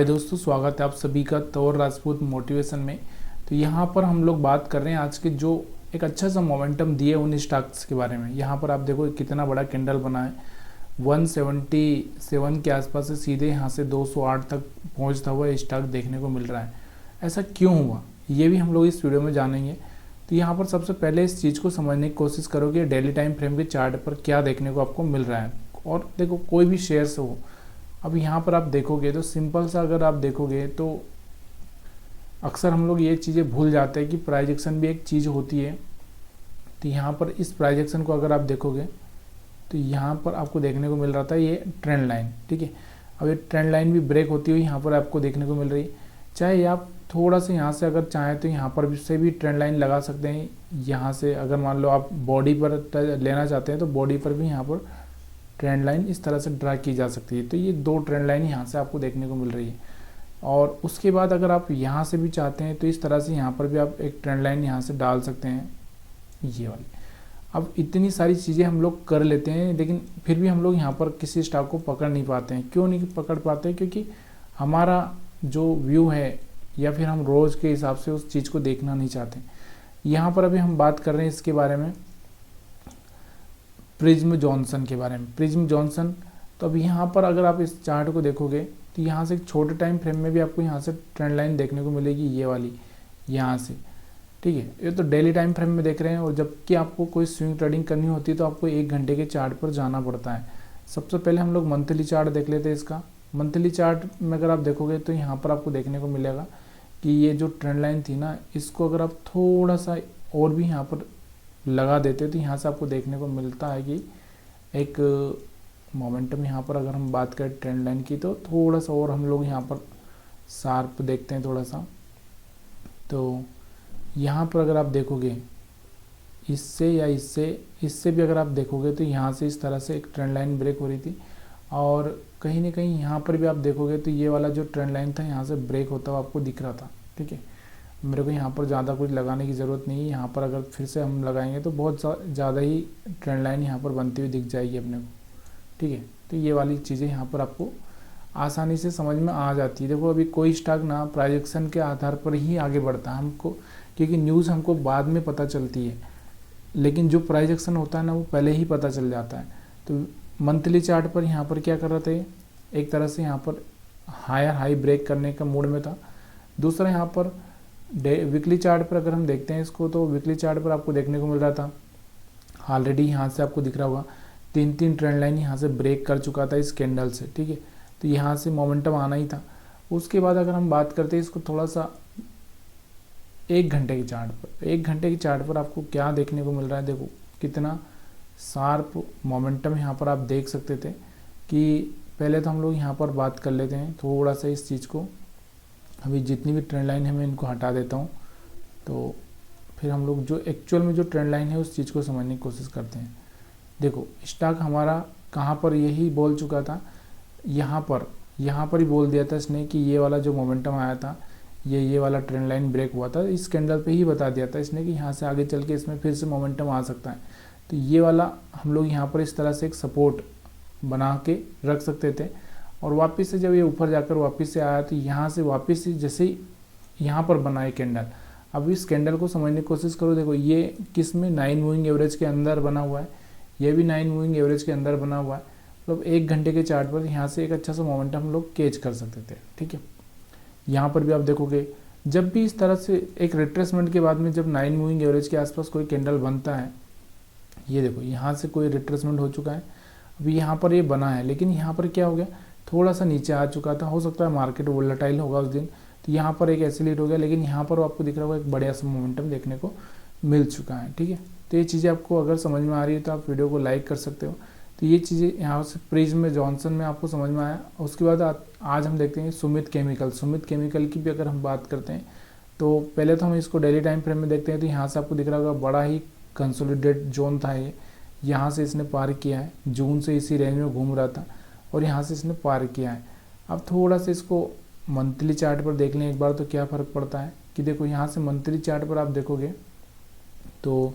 दोस्तों, स्वागत है आप सभी का तौर राजपूत मोटिवेशन में। तो यहाँ पर हम लोग बात कर रहे हैं आज के जो एक अच्छा सा मोमेंटम दिए उन स्टॉक्स के बारे में। यहाँ पर आप देखो कितना बड़ा कैंडल बना है, 177 के आसपास से सीधे यहाँ से 208 तक पहुँचता हुआ स्टॉक देखने को मिल रहा है। ऐसा क्यों हुआ ये भी हम लोग इस वीडियो में जानेंगे। तो यहाँ पर सबसे पहले इस चीज़ को समझने की कोशिश करो कि डेली टाइम फ्रेम के चार्ट पर क्या देखने को आपको मिल रहा है। और देखो कोई भी शेयर्स हो, अब यहाँ पर आप देखोगे तो सिंपल सा अगर आप देखोगे तो अक्सर हम लोग ये चीज़ें भूल जाते हैं कि प्राइस एक्शन भी एक चीज़ होती है। तो यहाँ पर इस प्राइस एक्शन को अगर आप देखोगे तो यहाँ पर आपको देखने को मिल रहा था ये ट्रेंड लाइन, ठीक है। अब ये ट्रेंड लाइन भी ब्रेक होती हुई यहाँ पर आपको देखने को मिल रही है। चाहे आप थोड़ा सा यहाँ से अगर चाहें तो यहाँ पर से भी ट्रेंड लाइन लगा सकते हैं। यहाँ से अगर मान लो आप बॉडी पर लेना चाहते हैं तो बॉडी पर भी यहाँ पर ट्रेंड लाइन इस तरह से ड्रा की जा सकती है। तो ये दो ट्रेंड लाइन यहाँ से आपको देखने को मिल रही है। और उसके बाद अगर आप यहाँ से भी चाहते हैं तो इस तरह से यहाँ पर भी आप एक ट्रेंड लाइन यहाँ से डाल सकते हैं, ये वाली। अब इतनी सारी चीज़ें हम लोग कर लेते हैं, लेकिन फिर भी हम लोग यहाँ पर किसी स्टॉक को पकड़ नहीं पाते हैं। क्यों नहीं पकड़ पाते? क्योंकि हमारा जो व्यू है या फिर हम रोज़ के हिसाब से उस चीज़ को देखना नहीं चाहते। यहाँ पर अभी हम बात कर रहे हैं इसके बारे में, प्रिज्म जॉनसन के बारे में। प्रिज्म जॉनसन, तो अब यहाँ पर अगर आप इस चार्ट को देखोगे तो यहाँ से एक छोटे टाइम फ्रेम में भी आपको यहाँ से ट्रेंड लाइन देखने को मिलेगी, ये वाली यहाँ से, ठीक है। ये तो डेली टाइम फ्रेम में देख रहे हैं। और जबकि आपको कोई स्विंग ट्रेडिंग करनी होती है तो आपको 1 घंटे के चार्ट पर जाना पड़ता है। सबसे पहले हम लोग मंथली चार्ट देख लेते हैं इसका। मंथली चार्ट में अगर आप देखोगे तो यहाँ पर आपको देखने को मिलेगा कि ये जो ट्रेंड लाइन थी ना, इसको अगर आप थोड़ा सा और भी यहाँ पर लगा देते तो यहाँ से आपको देखने को मिलता है कि एक मोमेंटम यहाँ पर अगर हम बात करें ट्रेंड लाइन की तो थोड़ा सा और हम लोग यहाँ पर शार्प देखते हैं थोड़ा सा। तो यहाँ पर अगर आप देखोगे इससे या इससे भी अगर आप देखोगे तो यहाँ से इस तरह से एक ट्रेंड लाइन ब्रेक हो रही थी। और कहीं ना कहीं यहाँ पर भी आप देखोगे तो ये वाला जो ट्रेंड लाइन था यहाँ से ब्रेक होता हुआ आपको दिख रहा था, ठीक है। मेरे को यहाँ पर ज़्यादा कुछ लगाने की ज़रूरत नहीं है। यहाँ पर अगर फिर से हम लगाएंगे तो बहुत ज़्यादा ही ट्रेंड लाइन यहाँ पर बनती हुई दिख जाएगी अपने को, ठीक है। तो ये वाली चीज़ें यहाँ पर आपको आसानी से समझ में आ जाती है। देखो अभी कोई स्टॉक ना प्राइस एक्शन के आधार पर ही आगे बढ़ता है हमको, क्योंकि न्यूज़ हमको बाद में पता चलती है, लेकिन जो प्राइस एक्शन होता है ना वो पहले ही पता चल जाता है। तो मंथली चार्ट पर यहाँ पर क्या कर रहा था, एक तरह से यहाँ पर हायर हाई ब्रेक करने का मूड में था। दूसरा यहाँ पर वीकली चार्ट पर अगर हम देखते हैं इसको तो वीकली चार्ट पर आपको देखने को मिल रहा था ऑलरेडी यहाँ से आपको दिख रहा होगा 3 ट्रेंड लाइन यहाँ से ब्रेक कर चुका था इस कैंडल से, ठीक है। तो यहाँ से मोमेंटम आना ही था। उसके बाद अगर हम बात करते हैं इसको थोड़ा सा 1 घंटे के चार्ट पर, 1 घंटे के चार्ट पर आपको क्या देखने को मिल रहा है। देखो कितना शार्प मोमेंटम यहाँ पर आप देख सकते थे। कि पहले तो हम लोग यहाँ पर बात कर लेते हैं थोड़ा सा इस चीज़ को। अभी जितनी भी ट्रेंड लाइन है मैं इनको हटा देता हूँ, तो फिर हम लोग जो एक्चुअल में जो ट्रेंड लाइन है उस चीज़ को समझने की कोशिश करते हैं। देखो स्टॉक हमारा कहाँ पर यही बोल चुका था, यहाँ पर ही बोल दिया था इसने कि ये वाला जो मोमेंटम आया था ये वाला ट्रेंड लाइन ब्रेक हुआ था, इस कैंडल पे ही बता दिया था इसने कि यहाँ से आगे चल के इसमें फिर से मोमेंटम आ सकता है। तो ये वाला हम लोग यहाँ पर इस तरह से एक सपोर्ट बना के रख सकते थे। और वापस से जब ये ऊपर जाकर वापस से आया तो यहाँ से वापस से जैसे ही यहाँ पर बना है कैंडल। अब इस कैंडल को समझने की कोशिश करो। देखो ये किस में 9 मूविंग एवरेज के अंदर बना हुआ है, ये भी 9 मूविंग एवरेज के अंदर बना हुआ है। मतलब 1 घंटे के चार्ट पर यहाँ से एक अच्छा सा मोमेंटम हम लोग कैच कर सकते थे, ठीक है। यहाँ पर भी आप देखोगे जब भी इस तरह से एक रिट्रेसमेंट के बाद में जब 9 मूविंग एवरेज के आसपास कोई कैंडल बनता है, ये देखो यहाँ से कोई रिट्रेसमेंट हो चुका है। अभी यहाँ पर ये बना है, लेकिन यहाँ पर क्या हो गया, थोड़ा सा नीचे आ चुका था। हो सकता है मार्केट वोलेटाइल होगा उस दिन, तो यहाँ पर एक एसिलेट हो गया, लेकिन यहाँ पर आपको दिख रहा होगा एक बढ़िया सा मोमेंटम देखने को मिल चुका है, ठीक है। तो ये चीज़ें आपको अगर समझ में आ रही है तो आप वीडियो को लाइक कर सकते हो। तो ये चीज़ें यहाँ से प्रिज्म जॉनसन में आपको समझ में आया। उसके बाद आज हम देखते हैं सुमित केमिकल की भी अगर हम बात करते हैं तो पहले तो हम इसको डेली टाइम फ्रेम में देखते हैं। तो यहाँ से आपको दिख रहा होगा बड़ा ही कंसोलिडेट जोन था ये, यहाँ से इसने पार किया है। जून से इसी रेंज में घूम रहा था और यहाँ से इसने पार किया है। अब थोड़ा सा इसको मंथली चार्ट पर देख लें एक बार तो क्या फ़र्क पड़ता है कि देखो यहाँ से मंथली चार्ट पर आप देखोगे तो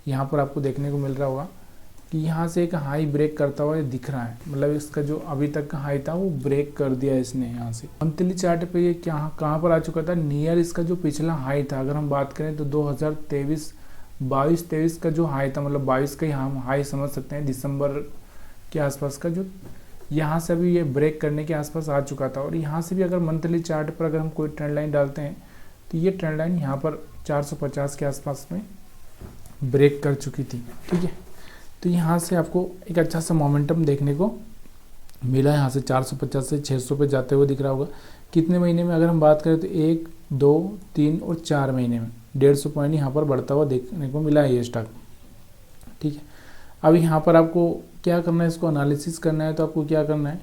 यहाँ पर आपको देखने को मिल रहा होगा कि यहाँ से एक हाई ब्रेक करता हुआ दिख रहा है, मतलब इसका जो अभी तक का हाई था वो ब्रेक कर दिया इसने यहाँ से। मंथली चार्ट पे ये कहाँ पर आ चुका था, नियर इसका जो पिछला हाई था, अगर हम बात करें तो 2023 का जो हाई था, मतलब 22 का ही हम हाई समझ सकते हैं, दिसंबर के आसपास का, जो यहाँ से अभी ये ब्रेक करने के आसपास आ चुका था। और यहाँ से भी अगर मंथली चार्ट पर अगर हम कोई ट्रेंड लाइन डालते हैं तो ये ट्रेंड लाइन यहाँ पर 450 के आसपास में ब्रेक कर चुकी थी, ठीक है। तो यहाँ से आपको एक अच्छा सा मोमेंटम देखने को मिला, यहाँ से 450 से 600 पे जाते हुए दिख रहा होगा। कितने महीने में अगर हम बात करें तो 1, 2, 3 और 4 महीने में 150 पॉइंट यहाँ पर बढ़ता हुआ देखने को मिला है ये स्टॉक, ठीक है। अब यहाँ पर आपको क्या करना है, इसको एनालिसिस करना है, तो आपको क्या करना है,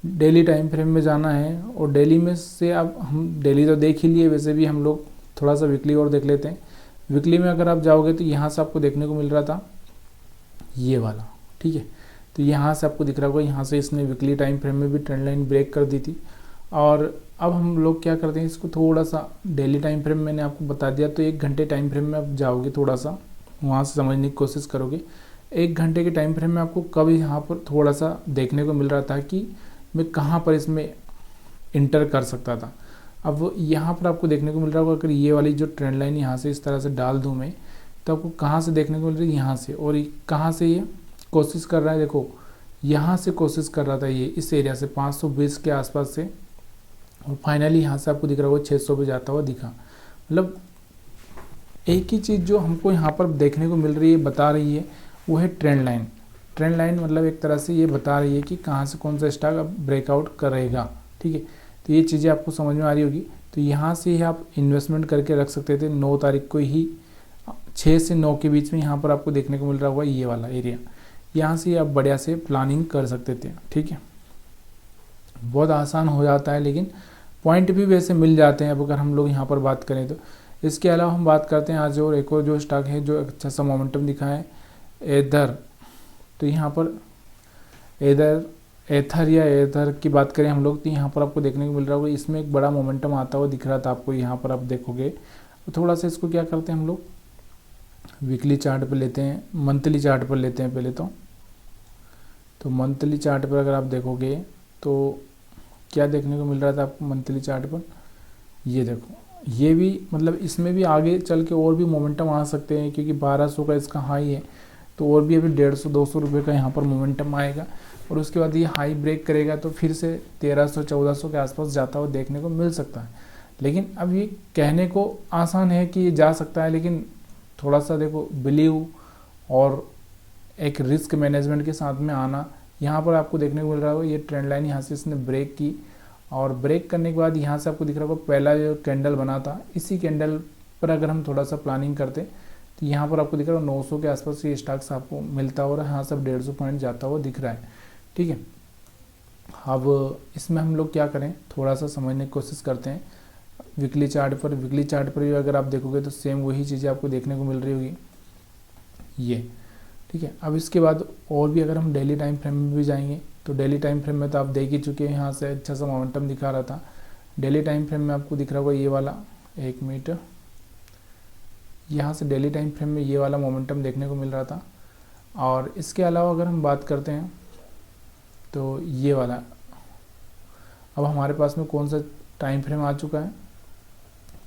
डेली टाइम फ्रेम में जाना है। और डेली में से अब हम डेली तो देख ही लिए, वैसे भी हम लोग थोड़ा सा वीकली और देख लेते हैं। वीकली में अगर आप जाओगे तो यहाँ से आपको देखने को मिल रहा था ये वाला, ठीक है। तो यहाँ से आपको दिख रहा होगा, यहाँ से इसने वीकली टाइम फ्रेम में भी ट्रेंड लाइन ब्रेक कर दी थी। और अब हम लोग क्या करते हैं, इसको थोड़ा सा डेली टाइम फ्रेम मैंने आपको बता दिया, तो 1 घंटे टाइम फ्रेम में आप जाओगे, थोड़ा सा वहाँ से समझने की कोशिश करोगे। 1 घंटे के टाइम फ्रेम में आपको कब यहाँ पर थोड़ा सा देखने को मिल रहा था कि मैं कहाँ पर इसमें इंटर कर सकता था। अब यहाँ पर आपको देखने को मिल रहा होगा, अगर ये वाली जो ट्रेंड लाइन यहाँ से इस तरह से डाल दूँ मैं, तो आपको कहाँ से देखने को मिल रही है, यहाँ से। और कहाँ से ये कोशिश कर रहा है, देखो यहाँ से कोशिश कर रहा था ये इस एरिया से 520 के आसपास से, और फाइनली यहाँ से आपको दिख रहा होगा 600 पे जाता हुआ दिखा। मतलब एक ही चीज़ जो हमको यहाँ पर देखने को मिल रही है, बता रही है, वो है ट्रेंड लाइन। ट्रेंड लाइन मतलब एक तरह से ये बता रही है कि कहाँ से कौन सा स्टॉक अब ब्रेकआउट करेगा, ठीक है। तो ये चीज़ें आपको समझ में आ रही होगी। तो यहाँ से ही आप इन्वेस्टमेंट करके रख सकते थे। 9 तारीख को ही 6 से 9 के बीच में यहाँ पर आपको देखने को मिल रहा होगा ये वाला एरिया, यहाँ से आप बढ़िया से प्लानिंग कर सकते थे, ठीक है। बहुत आसान हो जाता है, लेकिन पॉइंट भी वैसे मिल जाते हैं। अब अगर हम लोग यहाँ पर बात करें तो इसके अलावा हम बात करते हैं आज और एक और जो स्टॉक है जो अच्छा सा मोमेंटम दिखा है, एथर। तो यहाँ पर एथर की बात करें हम लोग, तो यहाँ पर आपको देखने को मिल रहा होगा, इसमें एक बड़ा मोमेंटम आता हुआ दिख रहा था आपको। यहाँ पर आप देखोगे तो थोड़ा सा इसको क्या करते हैं हम लोग, वीकली चार्ट पर लेते हैं, मंथली चार्ट पर लेते हैं पहले तो मंथली चार्ट पर अगर आप देखोगे तो क्या देखने को मिल रहा था आपको मंथली चार्ट पर, ये देखो, ये भी मतलब इसमें भी आगे चल के और भी मोमेंटम आ सकते हैं, क्योंकि 1200 का इसका हाई है, तो और भी अभी 150-200 रुपये का यहाँ पर मोमेंटम आएगा। और उसके बाद ये हाई ब्रेक करेगा तो फिर से 1300-1400 के आसपास जाता हुआ देखने को मिल सकता है। लेकिन अब ये कहने को आसान है कि ये जा सकता है, लेकिन थोड़ा सा देखो बिलीव और एक रिस्क मैनेजमेंट के साथ में आना। यहाँ पर आपको देखने को मिल रहा होगा, ये ट्रेंड लाइन यहाँ से इसने ब्रेक की, और ब्रेक करने के बाद यहाँ से आपको दिख रहा होगा पहला जो कैंडल बना था, इसी कैंडल पर अगर हम थोड़ा सा प्लानिंग करते तो यहाँ पर आपको दिख रहा है 900 के आसपास ये स्टॉक्स आपको मिलता हो रहा है। यहाँ से 150 पॉइंट जाता हुआ दिख रहा है, ठीक है। अब इसमें हम लोग क्या करें, थोड़ा सा समझने की कोशिश करते हैं। वीकली चार्ट पर भी अगर आप देखोगे तो सेम वही चीज़ें आपको देखने को मिल रही होगी ये, ठीक है। अब इसके बाद और भी अगर हम डेली टाइम फ्रेम में भी जाएंगे तो डेली टाइम फ्रेम में तो आप देख ही चुके हैं, यहाँ से अच्छा सा मोमेंटम दिखा रहा था। डेली टाइम फ्रेम में आपको दिख रहा होगा ये वाला, 1 मिनट, यहाँ से डेली टाइम फ्रेम में ये वाला मोमेंटम देखने को मिल रहा था। और इसके अलावा अगर हम बात करते हैं तो ये वाला, अब हमारे पास में कौन सा टाइम फ्रेम आ चुका है,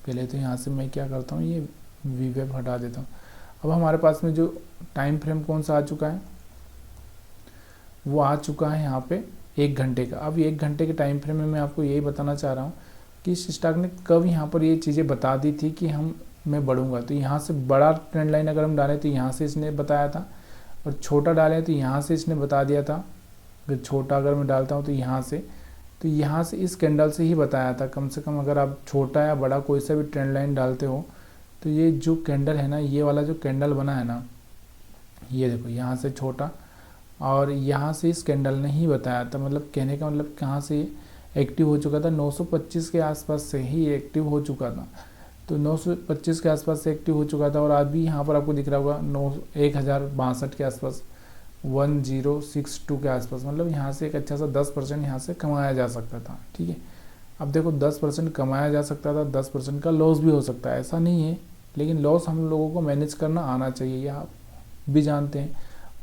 पहले तो यहाँ से मैं क्या करता हूँ, ये वी वेब हटा देता हूँ। अब हमारे पास में जो टाइम फ्रेम कौन सा आ चुका है, वो आ चुका है यहाँ पे 1 घंटे का। अब 1 घंटे के टाइम फ्रेम में मैं आपको यही बताना चाह रहा हूँ कि इस स्टॉक ने कब यहाँ पर ये चीज़ें बता दी थी कि मैं बढ़ूंगा। तो यहाँ से बड़ा ट्रेंड लाइन अगर हम डालें तो यहाँ से इसने बताया था, और छोटा डालें तो यहाँ से इसने बता दिया था। अगर छोटा अगर मैं डालता हूँ तो यहाँ से इस कैंडल से ही बताया था। कम से कम अगर आप छोटा या बड़ा कोई सा भी ट्रेंड लाइन डालते हो तो ये जो कैंडल है ना, ये वाला जो कैंडल बना है ना, ये देखो, यहाँ से छोटा और यहाँ से इस कैंडल ने ही बताया था। मतलब कहने का मतलब कहाँ से एक्टिव हो चुका था, 925 के आसपास से ही एक्टिव हो चुका था। तो 925 के आसपास से एक्टिव हो चुका था, और अभी यहाँ पर आपको दिख रहा होगा 1062 के आसपास, 1062 के आसपास। मतलब यहाँ से एक अच्छा सा 10% यहाँ से कमाया जा सकता था, ठीक है। अब देखो 10% कमाया जा सकता था, 10% का लॉस भी हो सकता है, ऐसा नहीं है, लेकिन लॉस हम लोगों को मैनेज करना आना चाहिए, ये आप भी जानते हैं।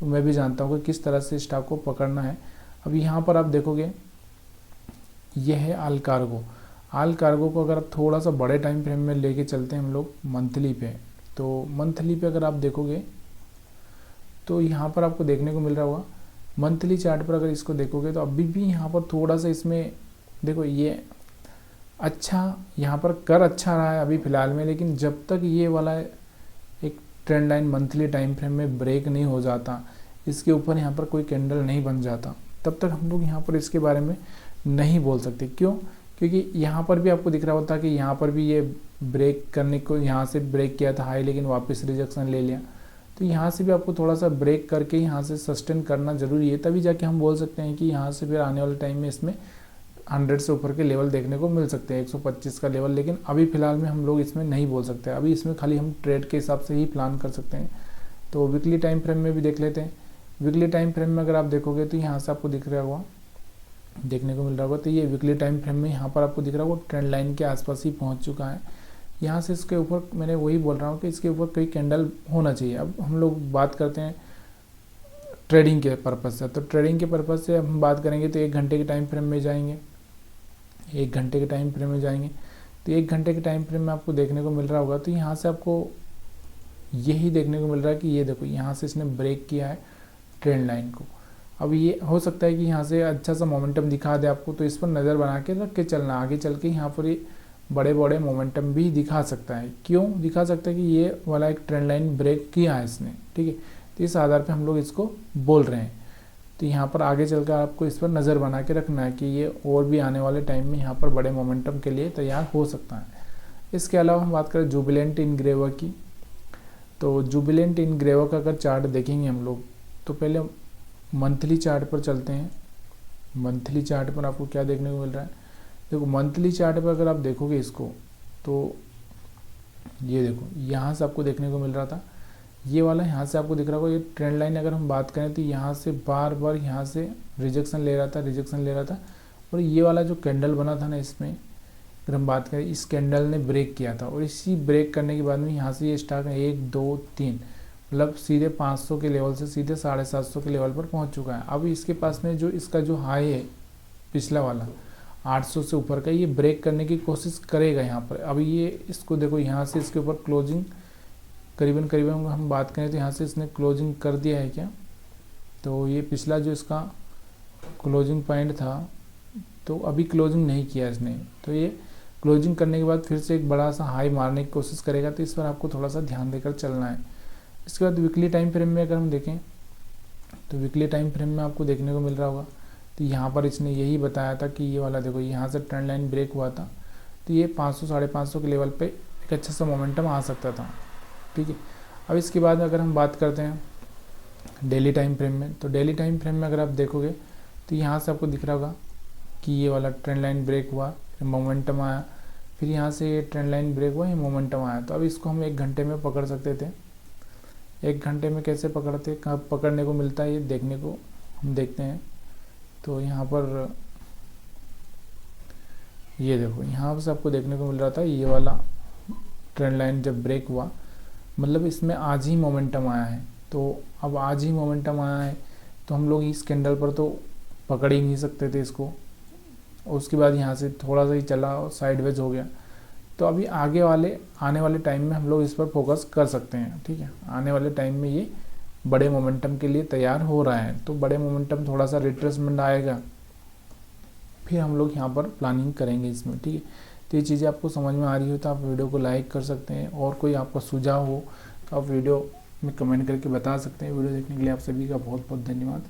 मैं भी जानता हूँ कि किस तरह से स्टॉक को पकड़ना है। अब यहाँ पर आप देखोगे ये है आल कार्गो। आल कार्गो को अगर आप थोड़ा सा बड़े टाइम फ्रेम में लेके चलते हैं हम लोग मंथली पे, तो मंथली पे अगर आप देखोगे तो यहाँ पर आपको देखने को मिल रहा होगा मंथली चार्ट पर अगर इसको देखोगे तो अभी भी यहाँ पर थोड़ा सा इसमें देखो ये अच्छा यहाँ पर कर अच्छा रहा है अभी फ़िलहाल में, लेकिन जब तक ये वाला एक trend line monthly time frame में ब्रेक नहीं हो जाता, इसके ऊपर यहाँ पर कोई कैंडल नहीं बन जाता, तब तक हम लोग यहाँ पर इसके बारे में नहीं बोल सकते। क्यों? क्योंकि यहाँ पर भी आपको दिख रहा होता कि यहाँ पर भी ये ब्रेक करने को यहाँ से ब्रेक किया था हाई, लेकिन वापस रिजेक्शन ले लिया। तो यहाँ से भी आपको थोड़ा सा ब्रेक करके यहाँ से सस्टेन करना ज़रूरी है, तभी जाके हम बोल सकते हैं कि यहाँ से फिर आने वाले टाइम में इसमें 100 से ऊपर के लेवल देखने को मिल सकते हैं, 125 का लेवल। लेकिन अभी फ़िलहाल में हम लोग इसमें नहीं बोल सकते, अभी इसमें खाली हम ट्रेड के हिसाब से ही प्लान कर सकते हैं। तो वीकली टाइम फ्रेम में भी देख लेते हैं। वीकली टाइम फ्रेम में अगर आप देखोगे तो यहाँ से आपको दिख रहा होगा, देखने को मिल रहा होगा, तो ये वीकली टाइम फ्रेम में यहाँ पर आपको दिख रहा होगा ट्रेंड लाइन के आसपास ही पहुँच चुका है। यहाँ से इसके ऊपर मैंने वही बोल रहा हूँ कि इसके ऊपर कोई कैंडल होना चाहिए। अब हम लोग बात करते हैं ट्रेडिंग के पर्पज़ से, तो ट्रेडिंग के पर्पज़ से हम बात करेंगे तो 1 घंटे के टाइम फ्रेम में जाएंगे। 1 घंटे के टाइम फ्रेम में जाएंगे तो 1 घंटे के टाइम फ्रेम में आपको देखने को मिल रहा होगा, तो यहाँ से आपको यही देखने को मिल रहा है कि ये देखो यहाँ से इसने ब्रेक किया है ट्रेंड लाइन को। अब ये हो सकता है कि यहाँ से अच्छा सा मोमेंटम दिखा दे आपको, तो इस पर नज़र बना के रख के चलना, आगे चल के यहाँ पर ये बड़े बड़े मोमेंटम भी दिखा सकता है। क्यों दिखा सकता है? कि ये वाला एक ट्रेंड लाइन ब्रेक किया है इसने, ठीक है। तो इस आधार पे हम लोग इसको बोल रहे हैं। तो यहाँ पर आगे चलकर आपको इस पर नज़र बना के रखना है कि ये और भी आने वाले टाइम में यहाँ पर बड़े मोमेंटम के लिए तैयार हो सकता है। इसके अलावा हम बात करें जुबिलेंट इनग्रेवर की, तो जुबिलेंट इनग्रेवर का अगर चार्ट देखेंगे हम लोग तो पहले मंथली चार्ट पर चलते हैं। मंथली चार्ट पर आपको क्या देखने को मिल रहा है? देखो मंथली चार्ट पर अगर आप देखोगे इसको तो ये देखो यहाँ से आपको देखने को मिल रहा था, ये वाला यहाँ से आपको दिख रहा होगा ये ट्रेंड लाइन। अगर हम बात करें तो यहाँ से बार बार यहाँ से रिजेक्शन ले रहा था और ये वाला जो कैंडल बना था ना, इसमें अगर हम बात करें इस कैंडल ने ब्रेक किया था और इसी ब्रेक करने के बाद में यहाँ से ये स्टॉक 1 2 3 मतलब सीधे 500 के लेवल से सीधे 750 के लेवल पर पहुँच चुका है। अब इसके पास में जो इसका जो हाई है पिछला वाला 800 से ऊपर का, ये ब्रेक करने की कोशिश करेगा यहाँ पर। अभी ये इसको देखो यहाँ से इसके ऊपर क्लोजिंग करीबन हम बात करें तो यहाँ से इसने क्लोजिंग कर दिया है क्या, तो ये पिछला जो इसका क्लोजिंग पॉइंट था तो अभी क्लोजिंग नहीं किया इसने, तो ये क्लोजिंग करने के बाद फिर से एक बड़ा सा हाई मारने की कोशिश करेगा। तो इस पर आपको थोड़ा सा ध्यान देकर चलना है। इसके बाद वीकली टाइम फ्रेम में अगर हम देखें तो वीकली टाइम फ्रेम में आपको देखने को मिल रहा होगा, तो यहाँ पर इसने यही बताया था कि ये वाला देखो यहाँ से ट्रेंड लाइन ब्रेक हुआ था, तो ये 500 550 के लेवल पे एक अच्छा सा मोमेंटम आ सकता था, ठीक है। अब इसके बाद अगर हम बात करते हैं डेली टाइम फ्रेम में, तो डेली टाइम फ्रेम में अगर आप देखोगे तो यहाँ से आपको दिख रहा होगा कि ये वाला ट्रेंड लाइन ब्रेक हुआ, फिर मोमेंटम आया, फिर यहाँ से ये ट्रेंड लाइन ब्रेक हुआ, ये मोमेंटम आया। तो अब इसको हम 1 घंटे में पकड़ सकते थे। 1 घंटे में कैसे पकड़ते, कहाँ पकड़ने को मिलता है ये देखने को हम देखते हैं। तो यहाँ पर ये देखो यहाँ से आपको देखने को मिल रहा था ये वाला ट्रेंड लाइन जब ब्रेक हुआ, मतलब इसमें आज ही मोमेंटम आया है। तो अब आज ही मोमेंटम आया है तो हम लोग इस कैंडल पर तो पकड़ ही नहीं सकते थे इसको। उसके बाद यहाँ से थोड़ा सा ही चला और साइडवेज हो गया। तो अभी आने वाले टाइम में हम लोग इस पर फोकस कर सकते हैं, ठीक है। आने वाले टाइम में ये बड़े मोमेंटम के लिए तैयार हो रहा है, तो बड़े मोमेंटम थोड़ा सा रिट्रेसमेंट आएगा, फिर हम लोग यहाँ पर प्लानिंग करेंगे इसमें, ठीक है। तो ये चीज़ें आपको समझ में आ रही हो तो आप वीडियो को लाइक कर सकते हैं, और कोई आपका सुझाव हो तो आप वीडियो में कमेंट करके बता सकते हैं। वीडियो देखने के लिए आप सभी का बहुत बहुत धन्यवाद।